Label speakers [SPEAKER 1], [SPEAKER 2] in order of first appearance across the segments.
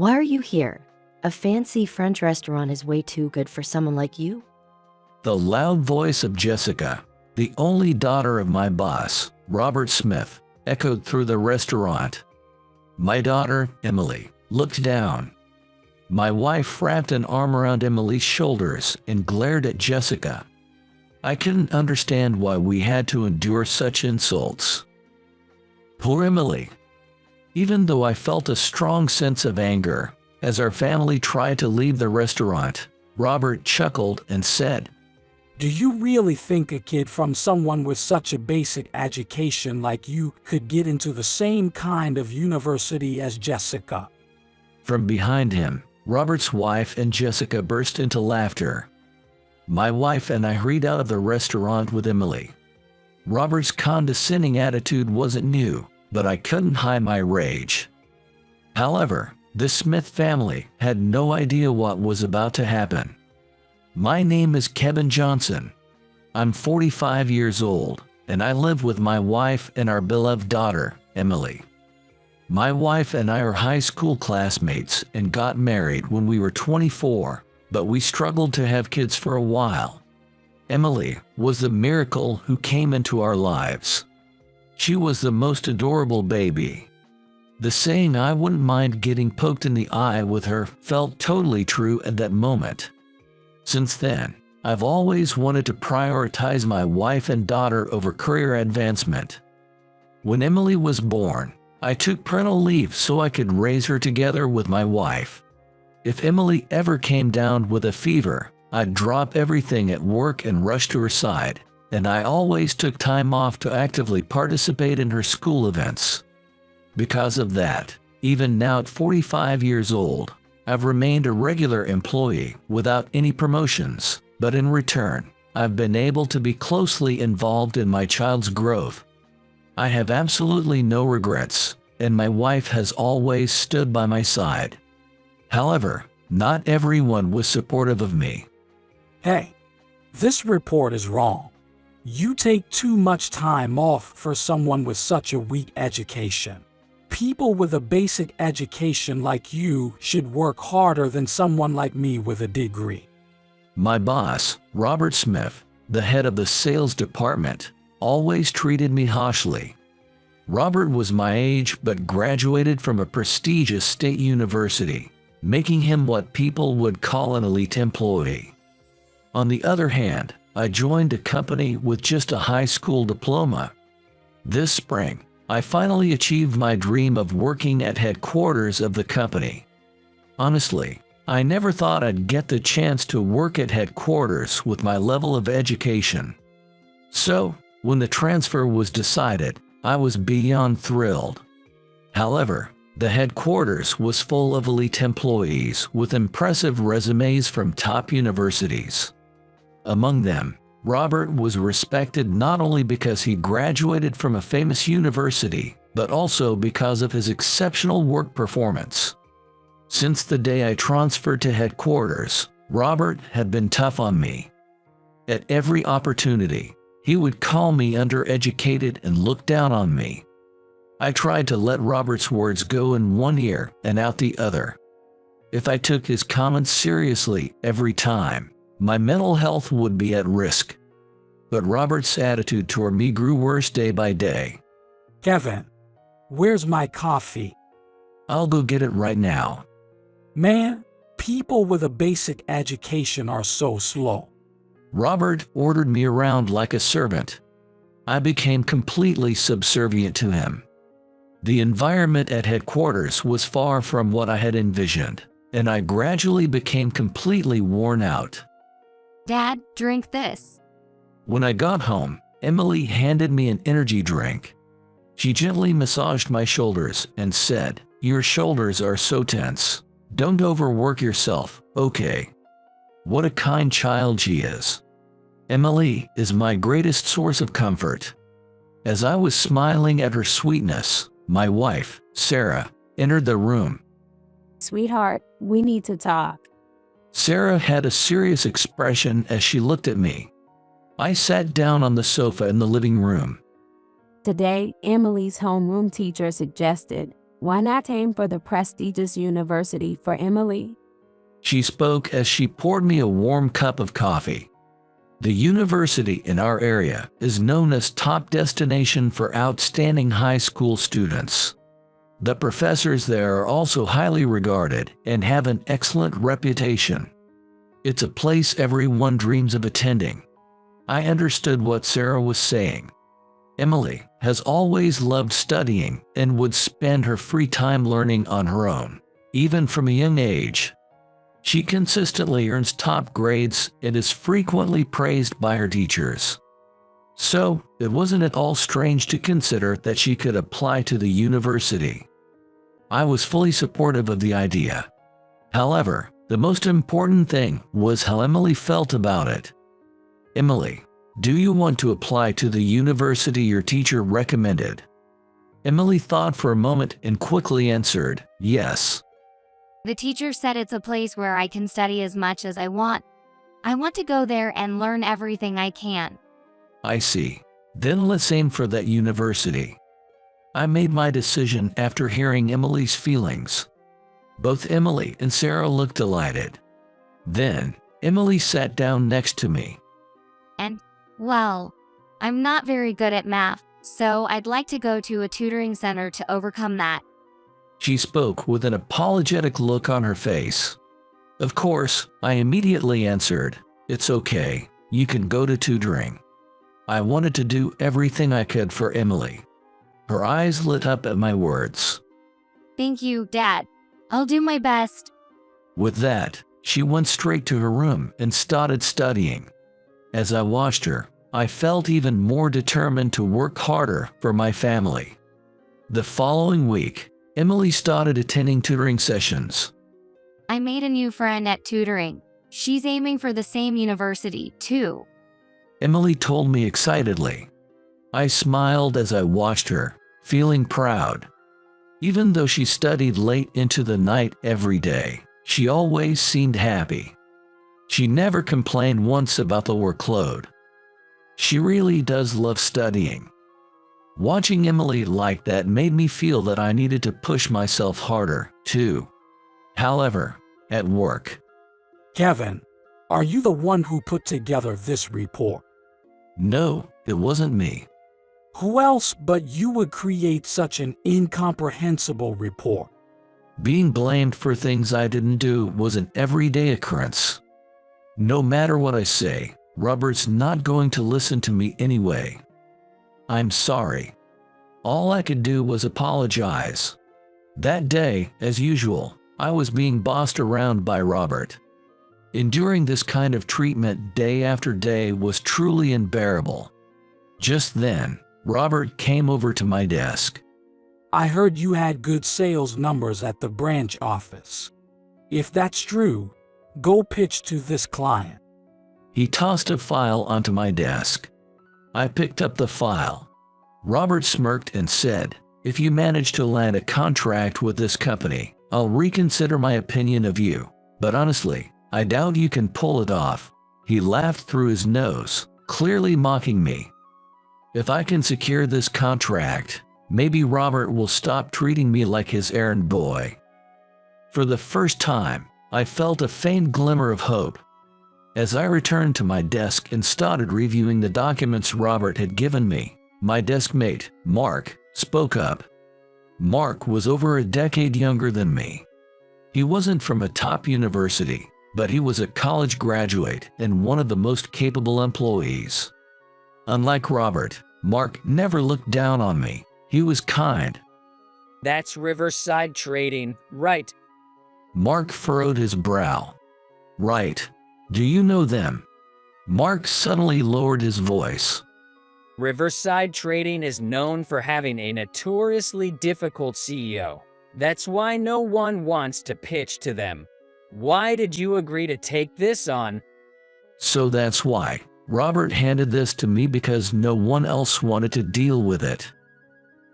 [SPEAKER 1] Why are you here? A fancy French restaurant is way too good for someone like you?
[SPEAKER 2] The loud voice of Jessica, the only daughter of my boss, Robert Smith, echoed through the restaurant. My daughter, Emily, looked down. My wife wrapped an arm around Emily's shoulders and glared at Jessica. I couldn't understand why we had to endure such insults. Poor Emily. Even though I felt a strong sense of anger, as our family tried to leave the restaurant, Robert chuckled and said,
[SPEAKER 3] "Do you really think a kid from someone with such a basic education like you could get into the same kind of university as Jessica?"
[SPEAKER 2] From behind him, Robert's wife and Jessica burst into laughter. My wife and I hurried out of the restaurant with Emily. Robert's condescending attitude wasn't new, but I couldn't hide my rage. However, the Smith family had no idea what was about to happen. My name is Kevin Johnson. I'm 45 years old, and I live with my wife and our beloved daughter, Emily. My wife and I are high school classmates and got married when we were 24, but we struggled to have kids for a while. Emily was the miracle who came into our lives. She was the most adorable baby. The saying "I wouldn't mind getting poked in the eye with her" felt totally true at that moment. Since then, I've always wanted to prioritize my wife and daughter over career advancement. When Emily was born, I took parental leave so I could raise her together with my wife. If Emily ever came down with a fever, I'd drop everything at work and rush to her side, and I always took time off to actively participate in her school events. Because of that, even now at 45 years old, I've remained a regular employee without any promotions, but in return, I've been able to be closely involved in my child's growth. I have absolutely no regrets, and my wife has always stood by my side. However, not everyone was supportive of me.
[SPEAKER 3] Hey, this report is wrong. You take too much time off for someone with such a weak education. People with a basic education like you should work harder than someone like me with a degree.
[SPEAKER 2] My boss, Robert Smith, the head of the sales department, always treated me harshly. Robert was my age but graduated from a prestigious state university, making him what people would call an elite employee. On the other hand, I joined a company with just a high school diploma. This spring, I finally achieved my dream of working at headquarters of the company. Honestly, I never thought I'd get the chance to work at headquarters with my level of education. So, when the transfer was decided, I was beyond thrilled. However, the headquarters was full of elite employees with impressive resumes from top universities. Among them, Robert was respected not only because he graduated from a famous university, but also because of his exceptional work performance. Since the day I transferred to headquarters, Robert had been tough on me. At every opportunity, he would call me undereducated and look down on me. I tried to let Robert's words go in one ear and out the other. If I took his comments seriously every time, my mental health would be at risk. But Robert's attitude toward me grew worse day by day.
[SPEAKER 3] Kevin, where's my coffee?
[SPEAKER 2] I'll go get it right now.
[SPEAKER 3] Man, people with a basic education are so slow.
[SPEAKER 2] Robert ordered me around like a servant. I became completely subservient to him. The environment at headquarters was far from what I had envisioned, and I gradually became completely worn out.
[SPEAKER 4] Dad, drink this.
[SPEAKER 2] When I got home, Emily handed me an energy drink. She gently massaged my shoulders and said, "Your shoulders are so tense. Don't overwork yourself, okay?" What a kind child she is. Emily is my greatest source of comfort. As I was smiling at her sweetness, my wife, Sarah, entered the room.
[SPEAKER 5] Sweetheart, we need to talk.
[SPEAKER 2] Sarah had a serious expression as she looked at me. I sat down on the sofa in the living room.
[SPEAKER 5] Today, Emily's homeroom teacher suggested Why not aim for the prestigious university for Emily?
[SPEAKER 2] She spoke as she poured me a warm cup of coffee. The university in our area is known as top destination for outstanding high school students. The professors there are also highly regarded and have an excellent reputation. It's a place everyone dreams of attending. I understood what Sarah was saying. Emily has always loved studying and would spend her free time learning on her own, even from a young age. She consistently earns top grades and is frequently praised by her teachers. So, it wasn't at all strange to consider that she could apply to the university. I was fully supportive of the idea. However, the most important thing was how Emily felt about it. Emily, do you want to apply to the university your teacher recommended? Emily thought for a moment and quickly answered, yes.
[SPEAKER 4] The teacher said it's a place where I can study as much as I want. I want to go there and learn everything I can.
[SPEAKER 2] I see. Then let's aim for that university. I made my decision after hearing Emily's feelings. Both Emily and Sarah looked delighted. Then, Emily sat down next to me.
[SPEAKER 4] Well, I'm not very good at math, so I'd like to go to a tutoring center to overcome that.
[SPEAKER 2] She spoke with an apologetic look on her face. Of course, I immediately answered, it's okay, you can go to tutoring. I wanted to do everything I could for Emily. Her eyes lit up at my words.
[SPEAKER 4] Thank you, Dad. I'll do my best.
[SPEAKER 2] With that, she went straight to her room and started studying. As I watched her, I felt even more determined to work harder for my family. The following week, Emily started attending tutoring sessions.
[SPEAKER 4] I made a new friend at tutoring. She's aiming for the same university, too.
[SPEAKER 2] Emily told me excitedly. I smiled as I watched her, feeling proud. Even though she studied late into the night every day, she always seemed happy. She never complained once about the workload. She really does love studying. Watching Emily like that made me feel that I needed to push myself harder, too. However, at work.
[SPEAKER 3] Kevin, are you the one who put together this report?
[SPEAKER 2] No, it wasn't me.
[SPEAKER 3] Who else but you would create such an incomprehensible report?
[SPEAKER 2] Being blamed for things I didn't do was an everyday occurrence. No matter what I say, Robert's not going to listen to me anyway. I'm sorry. All I could do was apologize. That day, as usual, I was being bossed around by Robert. Enduring this kind of treatment day after day was truly unbearable. Just then, Robert came over to my desk.
[SPEAKER 3] I heard you had good sales numbers at the branch office. If that's true, go pitch to this client.
[SPEAKER 2] He tossed a file onto my desk. I picked up the file. Robert smirked and said, if you manage to land a contract with this company, I'll reconsider my opinion of you. But honestly, I doubt you can pull it off. He laughed through his nose, clearly mocking me. If I can secure this contract, maybe Robert will stop treating me like his errand boy. For the first time, I felt a faint glimmer of hope. As I returned to my desk and started reviewing the documents Robert had given me, my desk mate, Mark, spoke up. Mark was over a decade younger than me. He wasn't from a top university, but he was a college graduate and one of the most capable employees. Unlike Robert, Mark never looked down on me. He was kind.
[SPEAKER 6] That's Riverside Trading, right?
[SPEAKER 2] Mark furrowed his brow. Right. Do you know them? Mark suddenly lowered his voice.
[SPEAKER 6] Riverside Trading is known for having a notoriously difficult CEO. That's why no one wants to pitch to them. Why did you agree to take this on?
[SPEAKER 2] So that's why. Robert handed this to me because no one else wanted to deal with it.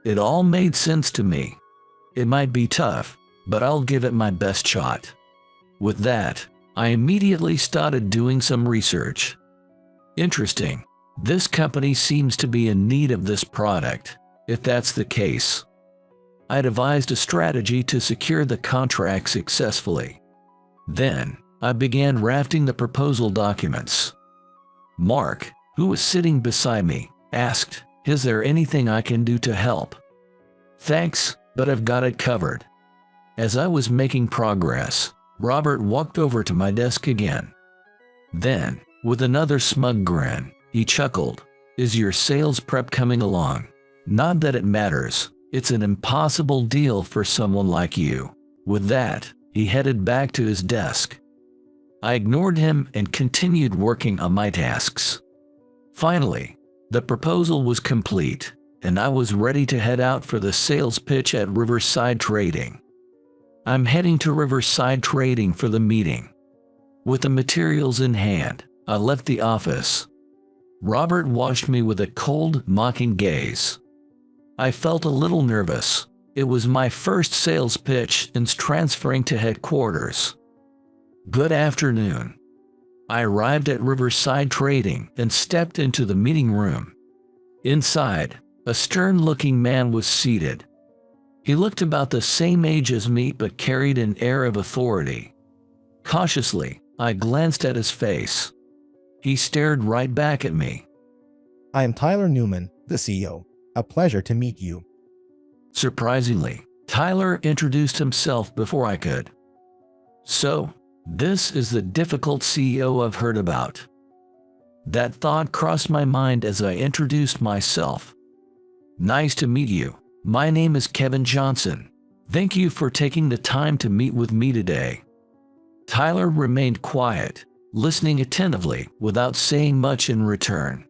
[SPEAKER 2] It all made sense to me. It might be tough, but I'll give it my best shot. With that, I immediately started doing some research. Interesting. This company seems to be in need of this product, if that's the case. I devised a strategy to secure the contract successfully. Then, I began drafting the proposal documents. Mark, who was sitting beside me, asked, "Is there anything I can do to help?" "Thanks, but I've got it covered." As I was making progress, Robert walked over to my desk again. Then, with another smug grin, he chuckled, "Is your sales prep coming along? Not that it matters. It's an impossible deal for someone like you." With that, he headed back to his desk. I ignored him and continued working on my tasks. Finally, the proposal was complete, and I was ready to head out for the sales pitch at Riverside Trading. I'm heading to Riverside Trading for the meeting. With the materials in hand, I left the office. Robert watched me with a cold, mocking gaze. I felt a little nervous. It was my first sales pitch since transferring to headquarters. Good afternoon. I arrived at Riverside Trading and stepped into the meeting room. Inside, a stern-looking man was seated. He looked about the same age as me but carried an air of authority. Cautiously, I glanced at his face. He stared right back at me.
[SPEAKER 7] "I am Tyler Newman, the CEO. A pleasure to meet you."
[SPEAKER 2] Surprisingly, Tyler introduced himself before I could. "So, this is the difficult CEO I've heard about." That thought crossed my mind as I introduced myself. "Nice to meet you. My name is Kevin Johnson. Thank you for taking the time to meet with me today." Tyler remained quiet, listening attentively without saying much in return.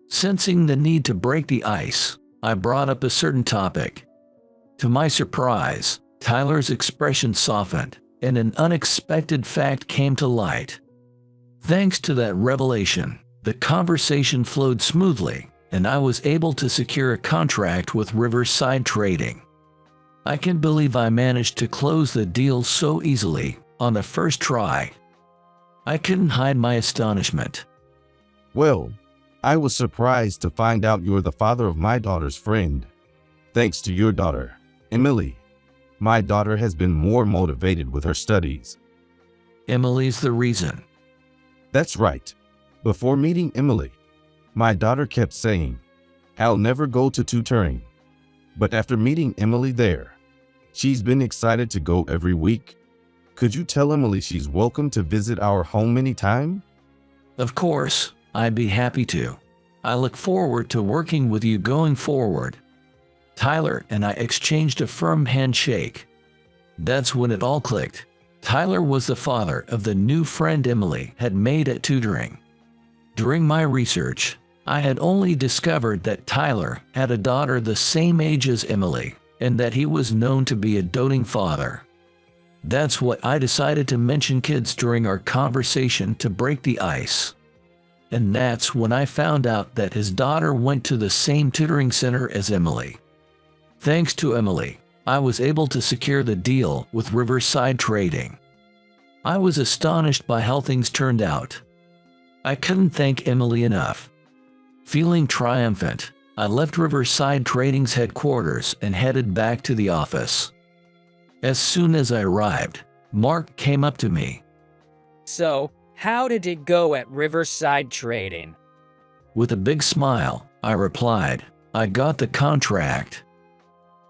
[SPEAKER 2] Sensing the need to break the ice, I brought up a certain topic. To my surprise, Tyler's expression softened, and an unexpected fact came to light. Thanks to that revelation, the conversation flowed smoothly, and I was able to secure a contract with Riverside Trading. I can't believe I managed to close the deal so easily on the first try. I couldn't hide my astonishment.
[SPEAKER 8] "Well, I was surprised to find out you're the father of my daughter's friend. Thanks to your daughter, Emily, my daughter has been more motivated with her studies."
[SPEAKER 2] Emily's the reason.
[SPEAKER 8] "That's right. Before meeting Emily, my daughter kept saying, 'I'll never go to tutoring.' But after meeting Emily there, she's been excited to go every week. Could you tell Emily she's welcome to visit our home anytime?"
[SPEAKER 2] Of course, I'd be happy to. I look forward to working with you going forward. Tyler and I exchanged a firm handshake. That's when it all clicked. Tyler was the father of the new friend Emily had made at tutoring. During my research, I had only discovered that Tyler had a daughter the same age as Emily, and that he was known to be a doting father. That's what I decided to mention kids during our conversation to break the ice. And that's when I found out that his daughter went to the same tutoring center as Emily. Thanks to Emily, I was able to secure the deal with Riverside Trading. I was astonished by how things turned out. I couldn't thank Emily enough. Feeling triumphant, I left Riverside Trading's headquarters and headed back to the office. As soon as I arrived, Mark came up to me.
[SPEAKER 6] So, how did it go at Riverside Trading?
[SPEAKER 2] With a big smile, I replied, "I got the contract."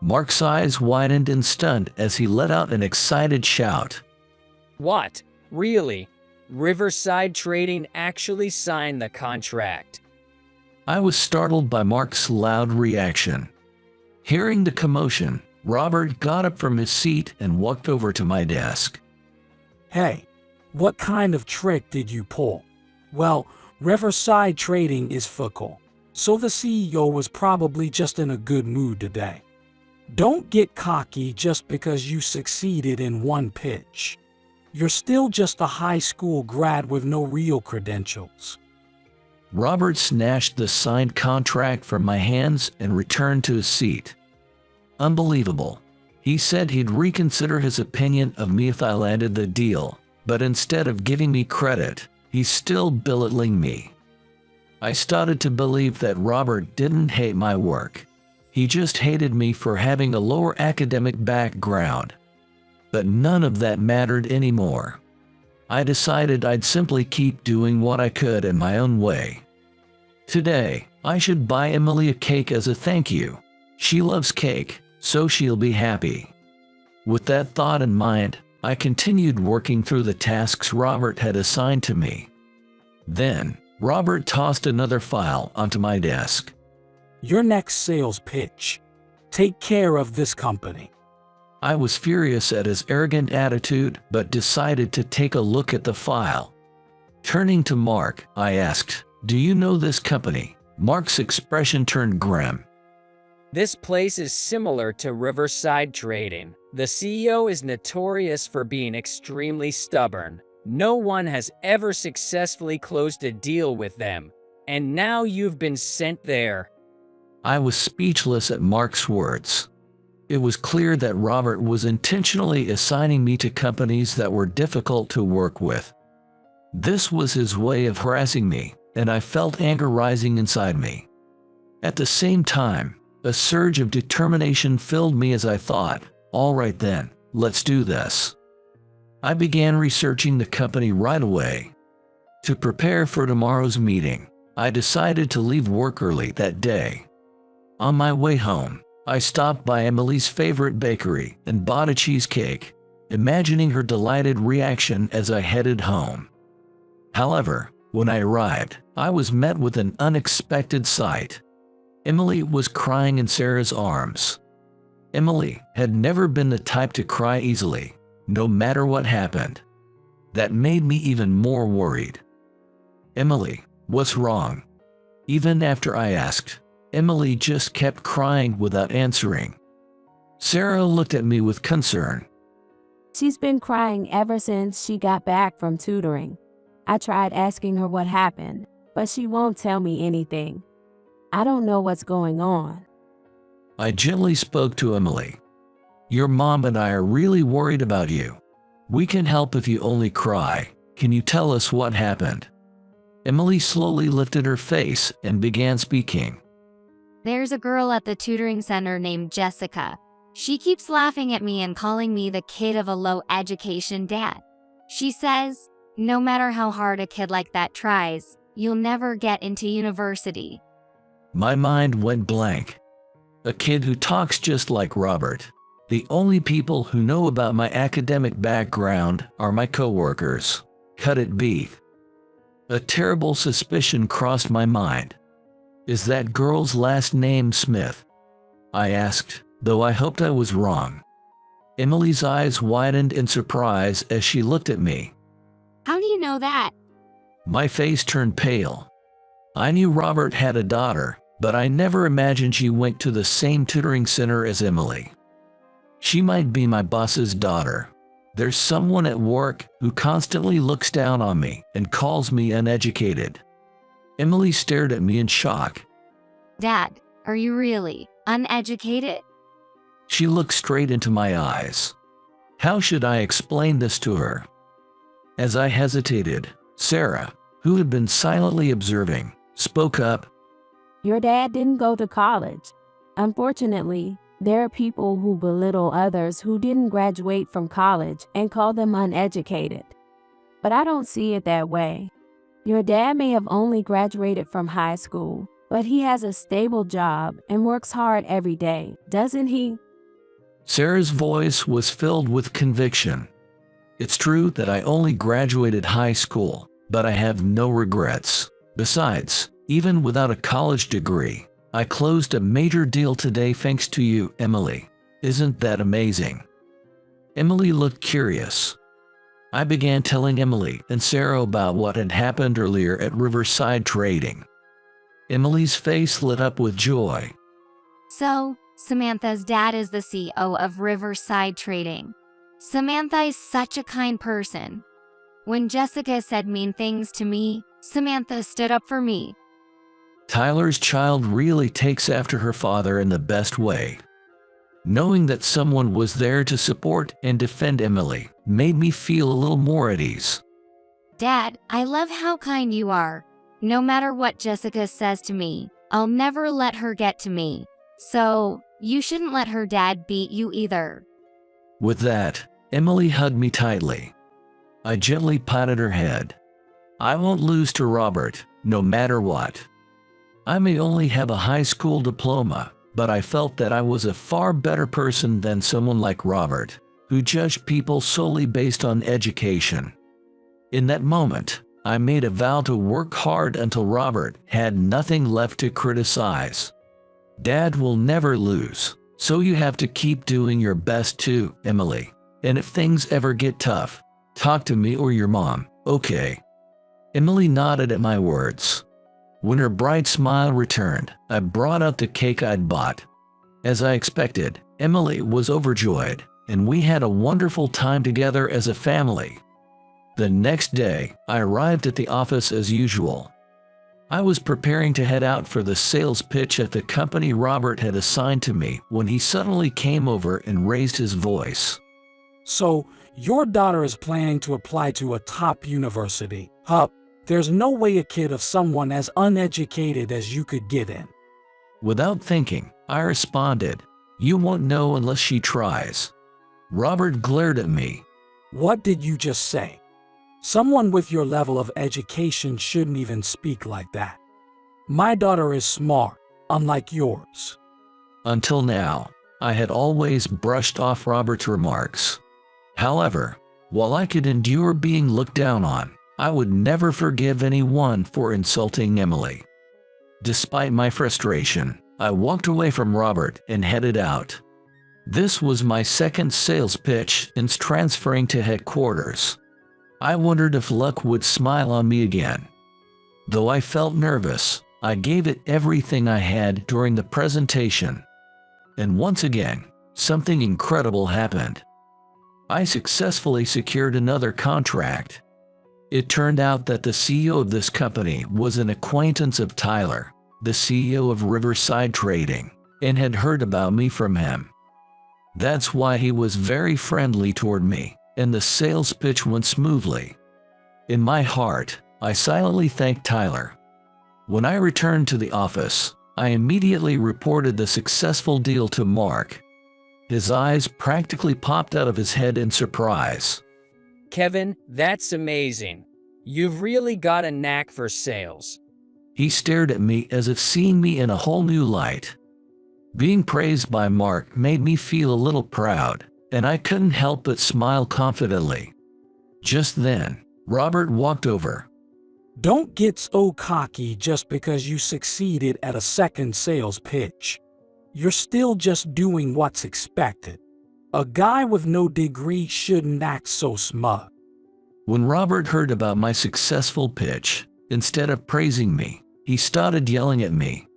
[SPEAKER 2] Mark's eyes widened in stunned as he let out an excited shout.
[SPEAKER 6] What? Really? Riverside Trading actually signed the contract?
[SPEAKER 2] I was startled by Mark's loud reaction. Hearing the commotion, Robert got up from his seat and walked over to my desk.
[SPEAKER 3] Hey, what kind of trick did you pull? Well, Riverside Trading is fickle, so the CEO was probably just in a good mood today. Don't get cocky just because you succeeded in one pitch. You're still just a high school grad with no real credentials.
[SPEAKER 2] Robert snatched the signed contract from my hands and returned to his seat. Unbelievable. He said he'd reconsider his opinion of me if I landed the deal, but instead of giving me credit, he's still belittling me. I started to believe that Robert didn't hate my work. He just hated me for having a lower academic background. But none of that mattered anymore. I decided I'd simply keep doing what I could in my own way. Today, I should buy Emily a cake as a thank you. She loves cake, so she'll be happy. With that thought in mind, I continued working through the tasks Robert had assigned to me. Then, Robert tossed another file onto my desk.
[SPEAKER 3] Your next sales pitch. Take care of this company.
[SPEAKER 2] I was furious at his arrogant attitude, but decided to take a look at the file. Turning to Mark, I asked, "Do you know this company?" Mark's expression turned grim.
[SPEAKER 6] This place is similar to Riverside Trading. The CEO is notorious for being extremely stubborn. No one has ever successfully closed a deal with them, and now you've been sent there.
[SPEAKER 2] I was speechless at Mark's words. It was clear that Robert was intentionally assigning me to companies that were difficult to work with. This was his way of harassing me, and I felt anger rising inside me. At the same time, a surge of determination filled me as I thought, all right then, let's do this. I began researching the company right away. To prepare for tomorrow's meeting, I decided to leave work early that day. On my way home, I stopped by Emily's favorite bakery and bought a cheesecake, imagining her delighted reaction as I headed home. However, when I arrived, I was met with an unexpected sight. Emily was crying in Sarah's arms. Emily had never been the type to cry easily, no matter what happened. That made me even more worried. "Emily, what's wrong?" Even after I asked, Emily just kept crying without answering. Sarah looked at me with concern.
[SPEAKER 5] She's been crying ever since she got back from tutoring. I tried asking her what happened, but she won't tell me anything. I don't know what's going on.
[SPEAKER 2] I gently spoke to Emily. "Your mom and I are really worried about you. We can help if you only cry. Can you tell us what happened?" Emily slowly lifted her face and began speaking.
[SPEAKER 4] There's a girl at the tutoring center named Jessica. She keeps laughing at me and calling me the kid of a low education dad. She says, no matter how hard a kid like that tries, you'll never get into university.
[SPEAKER 2] My mind went blank. A kid who talks just like Robert. The only people who know about my academic background are my coworkers. Cut it beef. A terrible suspicion crossed my mind. Is that girl's last name Smith? I asked, though I hoped I was wrong. Emily's eyes widened in surprise as she looked at me.
[SPEAKER 4] How do you know that?
[SPEAKER 2] My face turned pale. I knew Robert had a daughter, but I never imagined she went to the same tutoring center as Emily. She might be my boss's daughter. There's someone at work who constantly looks down on me and calls me uneducated. Emily stared at me in shock.
[SPEAKER 4] Dad, are you really uneducated?
[SPEAKER 2] She looked straight into my eyes. How should I explain this to her? As I hesitated, Sarah, who had been silently observing, spoke up.
[SPEAKER 5] Your dad didn't go to college. Unfortunately, there are people who belittle others who didn't graduate from college and call them uneducated. But I don't see it that way. Your dad may have only graduated from high school, but he has a stable job and works hard every day, doesn't he?
[SPEAKER 2] Sarah's voice was filled with conviction. It's true that I only graduated high school, but I have no regrets. Besides, even without a college degree, I closed a major deal today thanks to you, Emily. Isn't that amazing? Emily looked curious. I began telling Emily and Sarah about what had happened earlier at Riverside Trading. Emily's face lit up with joy.
[SPEAKER 4] So, Samantha's dad is the CEO of Riverside Trading. Samantha is such a kind person. When Jessica said mean things to me, Samantha stood up for me.
[SPEAKER 2] Tyler's child really takes after her father in the best way. Knowing that someone was there to support and defend Emily made me feel a little more at ease.
[SPEAKER 4] Dad, I love how kind you are. No matter what Jessica says to me, I'll never let her get to me. So, you shouldn't let her dad beat you either.
[SPEAKER 2] With that, Emily hugged me tightly. I gently patted her head. I won't lose to Robert, no matter what. I may only have a high school diploma, but I felt that I was a far better person than someone like Robert, who judged people solely based on education. In that moment, I made a vow to work hard until Robert had nothing left to criticize. Dad will never lose, so you have to keep doing your best too, Emily. And if things ever get tough, talk to me or your mom, okay? Emily nodded at my words. When her bright smile returned, I brought out the cake I'd bought. As I expected, Emily was overjoyed, and we had a wonderful time together as a family. The next day, I arrived at the office as usual. I was preparing to head out for the sales pitch at the company Robert had assigned to me when he suddenly came over and raised his voice.
[SPEAKER 3] So, your daughter is planning to apply to a top university. Huh? There's no way a kid of someone as uneducated as you could get in.
[SPEAKER 2] Without thinking, I responded, "You won't know unless she tries." Robert glared at me.
[SPEAKER 3] What did you just say? Someone with your level of education shouldn't even speak like that. My daughter is smart, unlike yours.
[SPEAKER 2] Until now, I had always brushed off Robert's remarks. However, while I could endure being looked down on, I would never forgive anyone for insulting Emily. Despite my frustration, I walked away from Robert and headed out. This was my second sales pitch since transferring to headquarters. I wondered if luck would smile on me again. Though I felt nervous, I gave it everything I had during the presentation. And once again, something incredible happened. I successfully secured another contract. It turned out that the CEO of this company was an acquaintance of Tyler, the CEO of Riverside Trading, and had heard about me from him. That's why he was very friendly toward me, and the sales pitch went smoothly. In my heart, I silently thanked Tyler. When I returned to the office, I immediately reported the successful deal to Mark. His eyes practically popped out of his head in surprise.
[SPEAKER 6] Kevin, that's amazing. You've really got a knack for sales.
[SPEAKER 2] He stared at me as if seeing me in a whole new light. Being praised by Mark made me feel a little proud, and I couldn't help but smile confidently. Just then, Robert walked over.
[SPEAKER 3] Don't get so cocky just because you succeeded at a second sales pitch. You're still just doing what's expected. A guy with no degree shouldn't act so smug.
[SPEAKER 2] When Robert heard about my successful pitch, instead of praising me, he started yelling at me.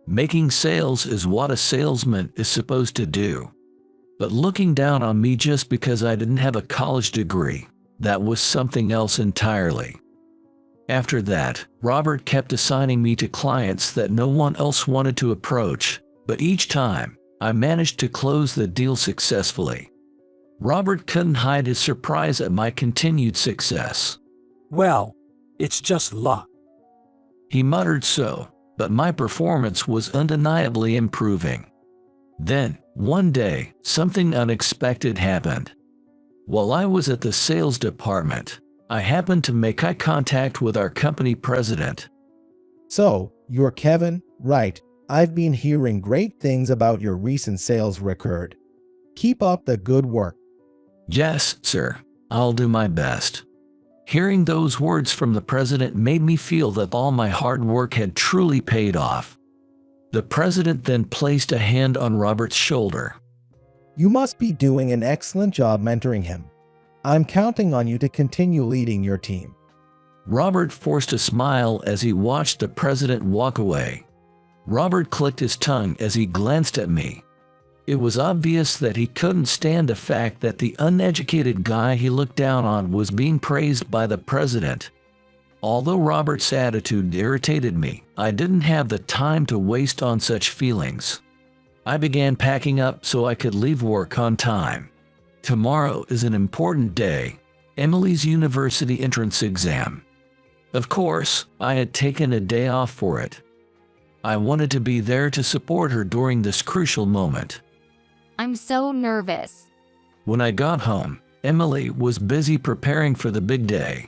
[SPEAKER 2] Making sales is what a salesman is supposed to do. But looking down on me just because I didn't have a college degree, that was something else entirely. After that, Robert kept assigning me to clients that no one else wanted to approach, but each time, I managed to close the deal successfully. Robert couldn't hide his surprise at my continued success.
[SPEAKER 3] Well, it's just luck.
[SPEAKER 2] He muttered so, but my performance was undeniably improving. Then, one day, something unexpected happened. While I was at the sales department, I happened to make eye contact with our company president.
[SPEAKER 7] So, you're Kevin, right? I've been hearing great things about your recent sales record. Keep up the good work.
[SPEAKER 2] Yes, sir. I'll do my best. Hearing those words from the president made me feel that all my hard work had truly paid off. The president then placed a hand on Robert's shoulder.
[SPEAKER 7] You must be doing an excellent job mentoring him. I'm counting on you to continue leading your team.
[SPEAKER 2] Robert forced a smile as he watched the president walk away. Robert clicked his tongue as he glanced at me. It was obvious that he couldn't stand the fact that the uneducated guy he looked down on was being praised by the president. Although Robert's attitude irritated me, I didn't have the time to waste on such feelings. I began packing up so I could leave work on time. Tomorrow is an important day, Emily's university entrance exam. Of course, I had taken a day off for it. I wanted to be there to support her during this crucial moment.
[SPEAKER 4] I'm so nervous.
[SPEAKER 2] When I got home, Emily was busy preparing for the big day.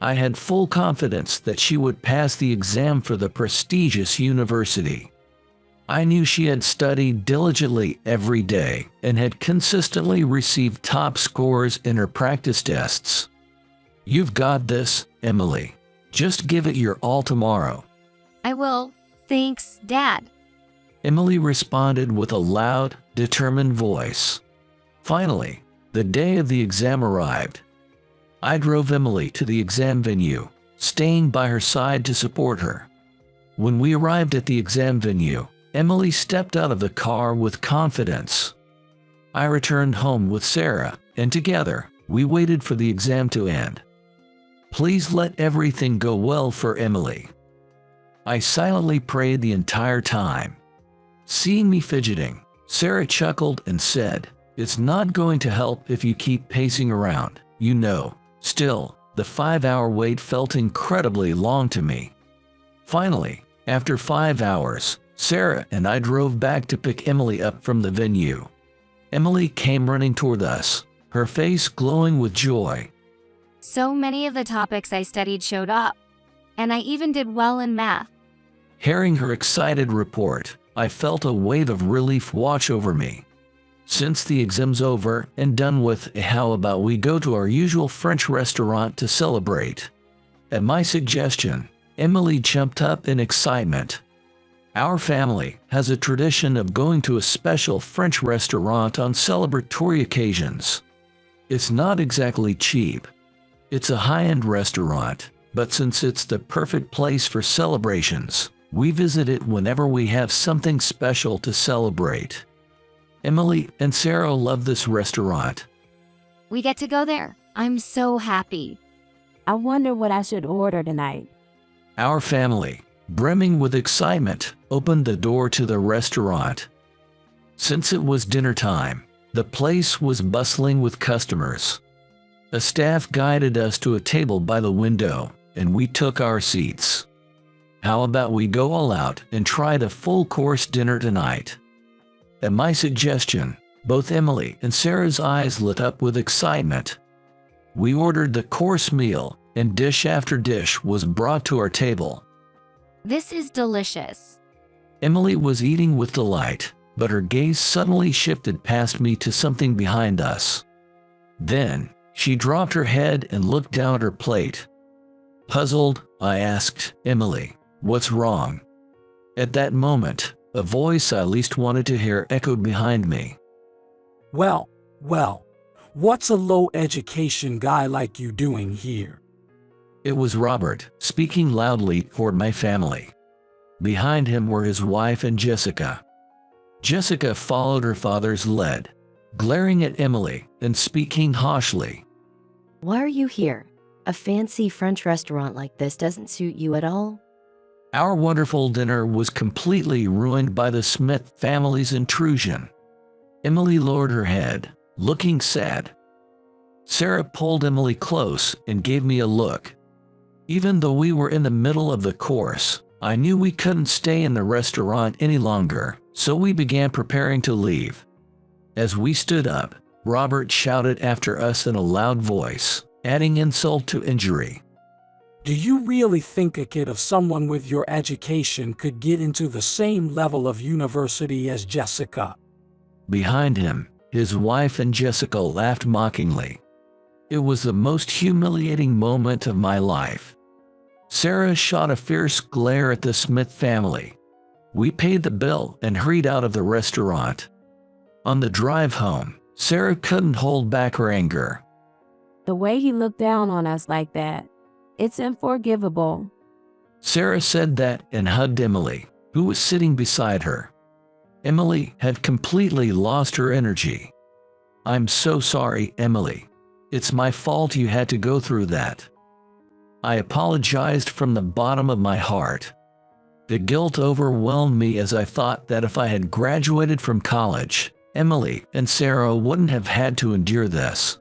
[SPEAKER 2] I had full confidence that she would pass the exam for the prestigious university. I knew she had studied diligently every day and had consistently received top scores in her practice tests. "You've got this, Emily. Just give it your all tomorrow."
[SPEAKER 4] I will. Thanks, Dad.
[SPEAKER 2] Emily responded with a loud, determined voice. Finally, the day of the exam arrived. I drove Emily to the exam venue, staying by her side to support her. When we arrived at the exam venue, Emily stepped out of the car with confidence. I returned home with Sarah, and together, we waited for the exam to end. Please let everything go well for Emily. I silently prayed the entire time. Seeing me fidgeting, Sarah chuckled and said, "It's not going to help if you keep pacing around, you know." Still, the 5-hour wait felt incredibly long to me. Finally, after 5 hours, Sarah and I drove back to pick Emily up from the venue. Emily came running toward us, her face glowing with joy.
[SPEAKER 4] So many of the topics I studied showed up, and I even did well in math.
[SPEAKER 2] Hearing her excited report, I felt a wave of relief wash over me. Since the exam's over and done with, how about we go to our usual French restaurant to celebrate? At my suggestion, Emily jumped up in excitement. Our family has a tradition of going to a special French restaurant on celebratory occasions. It's not exactly cheap. It's a high-end restaurant, but since it's the perfect place for celebrations, we visit it whenever we have something special to celebrate. Emily and Sarah love this restaurant.
[SPEAKER 4] We get to go there. I'm so happy.
[SPEAKER 5] I wonder what I should order tonight.
[SPEAKER 2] Our family, brimming with excitement, opened the door to the restaurant. Since it was dinner time, the place was bustling with customers. A staff guided us to a table by the window, and we took our seats. How about we go all out and try the full-course dinner tonight? At my suggestion, both Emily and Sarah's eyes lit up with excitement. We ordered the course meal, and dish after dish was brought to our table.
[SPEAKER 4] This is delicious.
[SPEAKER 2] Emily was eating with delight, but her gaze suddenly shifted past me to something behind us. Then, she dropped her head and looked down at her plate. Puzzled, I asked Emily, "What's wrong?" At that moment, a voice I least wanted to hear echoed behind me.
[SPEAKER 3] Well, what's a low education guy like you doing here?
[SPEAKER 2] It was Robert, speaking loudly toward my family. Behind him were his wife and Jessica. Jessica followed her father's lead, glaring at Emily and speaking harshly.
[SPEAKER 1] Why are you here? A fancy French restaurant like this doesn't suit you at all?
[SPEAKER 2] Our wonderful dinner was completely ruined by the Smith family's intrusion. Emily lowered her head, looking sad. Sarah pulled Emily close and gave me a look. Even though we were in the middle of the course, I knew we couldn't stay in the restaurant any longer, so we began preparing to leave. As we stood up, Robert shouted after us in a loud voice, adding insult to injury.
[SPEAKER 3] Do you really think a kid of someone with your education could get into the same level of university as Jessica?
[SPEAKER 2] Behind him, his wife and Jessica laughed mockingly. It was the most humiliating moment of my life. Sarah shot a fierce glare at the Smith family. We paid the bill and hurried out of the restaurant. On the drive home, Sarah couldn't hold back her anger.
[SPEAKER 5] The way he looked down on us like that, it's unforgivable.
[SPEAKER 2] Sarah said that and hugged Emily, who was sitting beside her. Emily had completely lost her energy. "I'm so sorry, Emily. It's my fault you had to go through that." I apologized from the bottom of my heart. The guilt overwhelmed me as I thought that if I had graduated from college, Emily and Sarah wouldn't have had to endure this.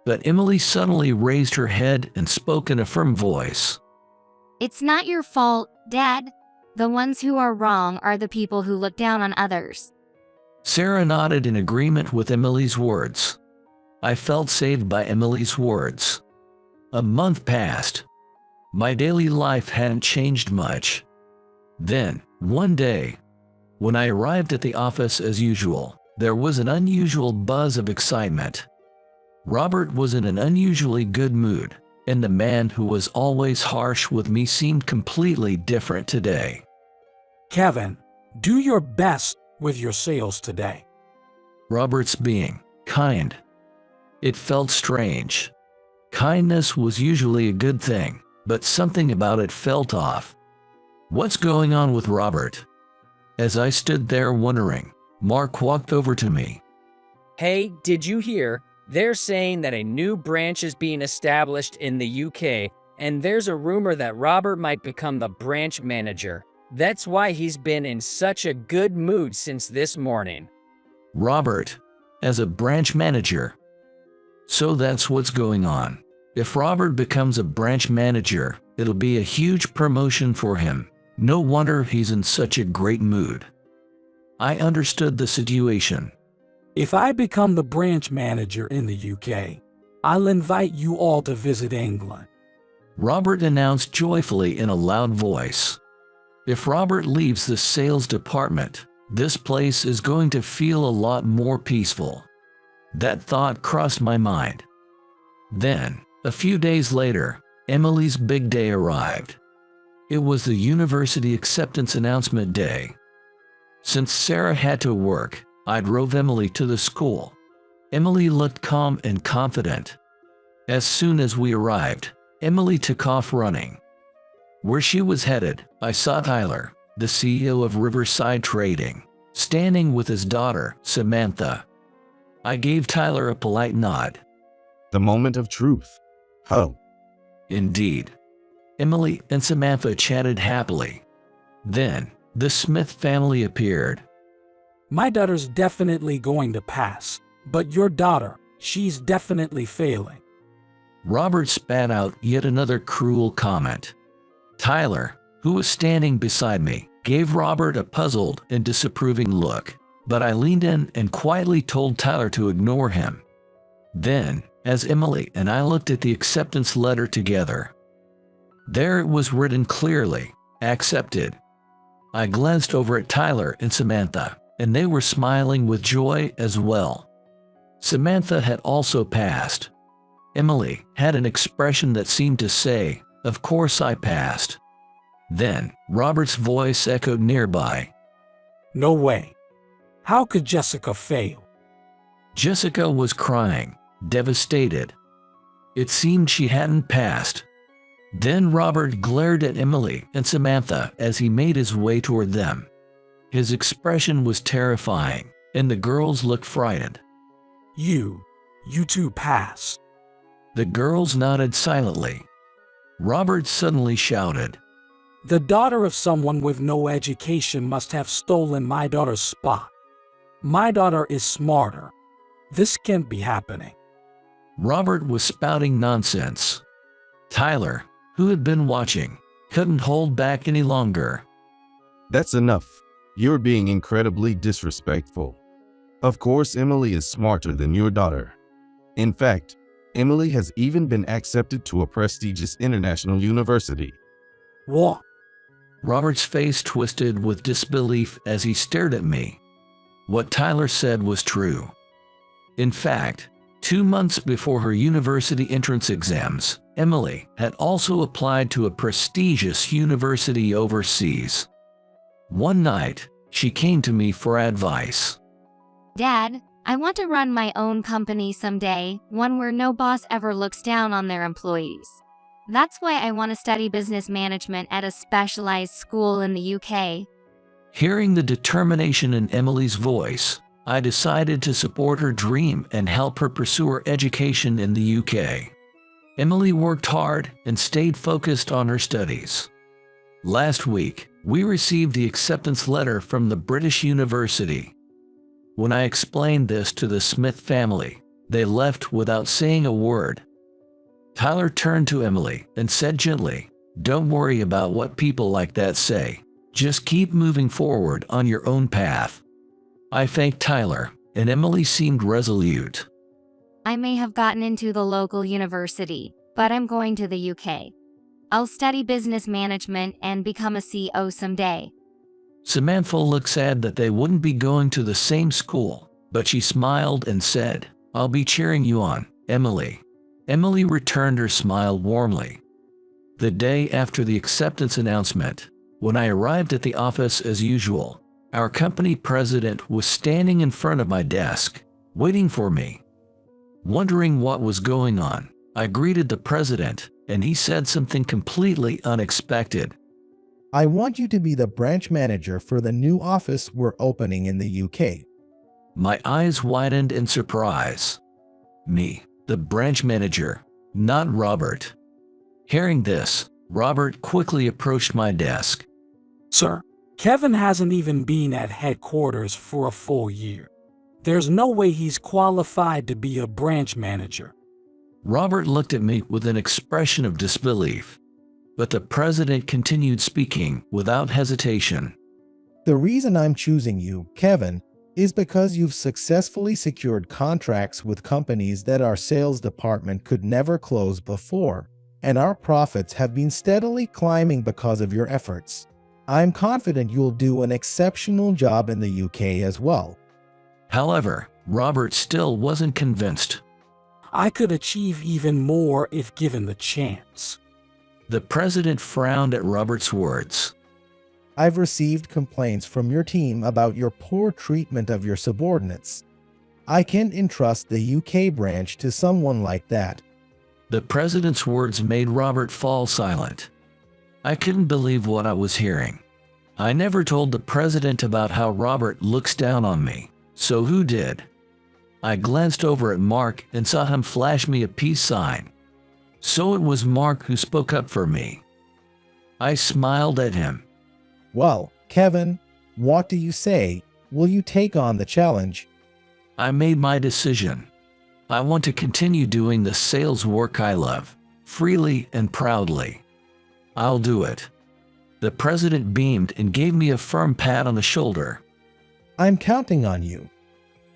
[SPEAKER 2] But Emily suddenly raised her head and spoke in a firm voice.
[SPEAKER 4] It's not your fault, Dad. The ones who are wrong are the people who look down on others.
[SPEAKER 2] Sarah nodded in agreement with Emily's words. I felt saved by Emily's words. A month passed. My daily life hadn't changed much. Then, one day, when I arrived at the office as usual, there was an unusual buzz of excitement. Robert was in an unusually good mood, and the man who was always harsh with me seemed completely different today.
[SPEAKER 3] Kevin, do your best with your sales today.
[SPEAKER 2] Robert's being kind. It felt strange. Kindness was usually a good thing, but something about it felt off. What's going on with Robert? As I stood there wondering, Mark walked over to me.
[SPEAKER 6] Hey, did you hear? They're saying that a new branch is being established in the UK, and there's a rumor that Robert might become the branch manager. That's why he's been in such a good mood since this morning.
[SPEAKER 2] Robert, as a branch manager. So that's what's going on. If Robert becomes a branch manager, it'll be a huge promotion for him. No wonder he's in such a great mood. I understood the situation.
[SPEAKER 3] If I become the branch manager in the UK, I'll invite you all to visit England.
[SPEAKER 2] Robert announced joyfully in a loud voice. If Robert leaves the sales department, this place is going to feel a lot more peaceful. That thought crossed my mind. Then, a few days later, Emily's big day arrived. It was the university acceptance announcement day. Since Sarah had to work, I drove Emily to the school. Emily looked calm and confident. As soon as we arrived, Emily took off running. Where she was headed, I saw Tyler, the CEO of Riverside Trading, standing with his daughter, Samantha. I gave Tyler a polite nod.
[SPEAKER 8] The moment of truth. Oh.
[SPEAKER 2] Indeed. Emily and Samantha chatted happily. Then, the Smith family appeared.
[SPEAKER 3] My daughter's definitely going to pass, but your daughter, she's definitely failing.
[SPEAKER 2] Robert spat out yet another cruel comment. Tyler, who was standing beside me, gave Robert a puzzled and disapproving look, but I leaned in and quietly told Tyler to ignore him. Then, as Emily and I looked at the acceptance letter together, there it was written clearly, accepted. I glanced over at Tyler and Samantha, and they were smiling with joy as well. Samantha had also passed. Emily had an expression that seemed to say, "Of course I passed." Then, Robert's voice echoed nearby.
[SPEAKER 3] No way. How could Jessica fail?
[SPEAKER 2] Jessica was crying, devastated. It seemed she hadn't passed. Then Robert glared at Emily and Samantha as he made his way toward them. His expression was terrifying, and the girls looked frightened.
[SPEAKER 3] You two passed.
[SPEAKER 2] The girls nodded silently. Robert suddenly shouted,
[SPEAKER 3] The daughter of someone with no education must have stolen my daughter's spot. My daughter is smarter. This can't be happening.
[SPEAKER 2] Robert was spouting nonsense. Tyler, who had been watching, couldn't hold back any longer.
[SPEAKER 8] That's enough. You're being incredibly disrespectful. Of course, Emily is smarter than your daughter. In fact, Emily has even been accepted to a prestigious international university.
[SPEAKER 3] What?
[SPEAKER 2] Robert's face twisted with disbelief as he stared at me. What Tyler said was true. In fact, 2 months before her university entrance exams, Emily had also applied to a prestigious university overseas. One night, she came to me for advice.
[SPEAKER 4] Dad, I want to run my own company someday, one where no boss ever looks down on their employees. That's why I want to study business management at a specialized school in the UK.
[SPEAKER 2] Hearing the determination in Emily's voice, I decided to support her dream and help her pursue her education in the UK. Emily worked hard and stayed focused on her studies. Last week, we received the acceptance letter from the British University. When I explained this to the Smith family, they left without saying a word. Tyler turned to Emily and said gently, "Don't worry about what people like that say. Just keep moving forward on your own path. I thanked Tyler, and Emily seemed resolute.
[SPEAKER 4] I may have gotten into the local university, but I'm going to the UK. I'll study business management and become a CEO someday.
[SPEAKER 2] Samantha looked sad that they wouldn't be going to the same school, but she smiled and said, "I'll be cheering you on, Emily." Emily returned her smile warmly. The day after the acceptance announcement, when I arrived at the office as usual, our company president was standing in front of my desk, waiting for me. Wondering what was going on, I greeted the president, and he said something completely unexpected.
[SPEAKER 7] I want you to be the branch manager for the new office we're opening in the UK.
[SPEAKER 2] My eyes widened in surprise. Me, the branch manager, not Robert. Hearing this, Robert quickly approached my desk.
[SPEAKER 3] Sir, Kevin hasn't even been at headquarters for a full year. There's no way he's qualified to be a branch manager.
[SPEAKER 2] Robert looked at me with an expression of disbelief. But the president continued speaking without hesitation.
[SPEAKER 7] The reason I'm choosing you, Kevin, is because you've successfully secured contracts with companies that our sales department could never close before, and our profits have been steadily climbing because of your efforts. I'm confident you'll do an exceptional job in the UK as well.
[SPEAKER 2] However, Robert still wasn't convinced.
[SPEAKER 3] I could achieve even more if given the chance.
[SPEAKER 2] The president frowned at Robert's words.
[SPEAKER 7] I've received complaints from your team about your poor treatment of your subordinates. I can't entrust the UK branch to someone like that.
[SPEAKER 2] The president's words made Robert fall silent. I couldn't believe what I was hearing. I never told the president about how Robert looks down on me, so who did? I glanced over at Mark and saw him flash me a peace sign. So it was Mark who spoke up for me. I smiled at him.
[SPEAKER 7] Well, Kevin, what do you say? Will you take on the challenge?
[SPEAKER 2] I made my decision. I want to continue doing the sales work I love, freely and proudly. I'll do it. The president beamed and gave me a firm pat on the shoulder.
[SPEAKER 7] I'm counting on you.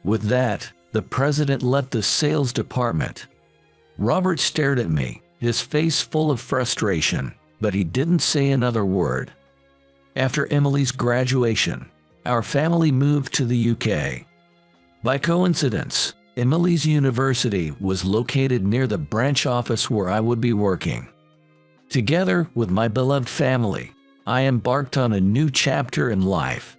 [SPEAKER 2] With that, the president left the sales department. Robert stared at me, his face full of frustration, but he didn't say another word. After Emily's graduation, our family moved to the UK. By coincidence, Emily's university was located near the branch office where I would be working. Together with my beloved family, I embarked on a new chapter in life.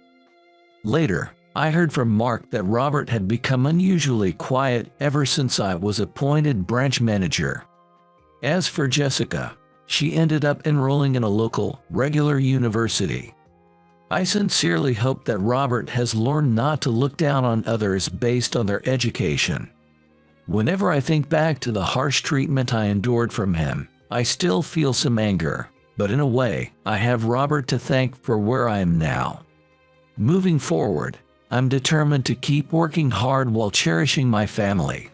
[SPEAKER 2] Later, I heard from Mark that Robert had become unusually quiet ever since I was appointed branch manager. As for Jessica, she ended up enrolling in a local, regular university. I sincerely hope that Robert has learned not to look down on others based on their education. Whenever I think back to the harsh treatment I endured from him, I still feel some anger, but in a way, I have Robert to thank for where I am now. Moving forward, I'm determined to keep working hard while cherishing my family.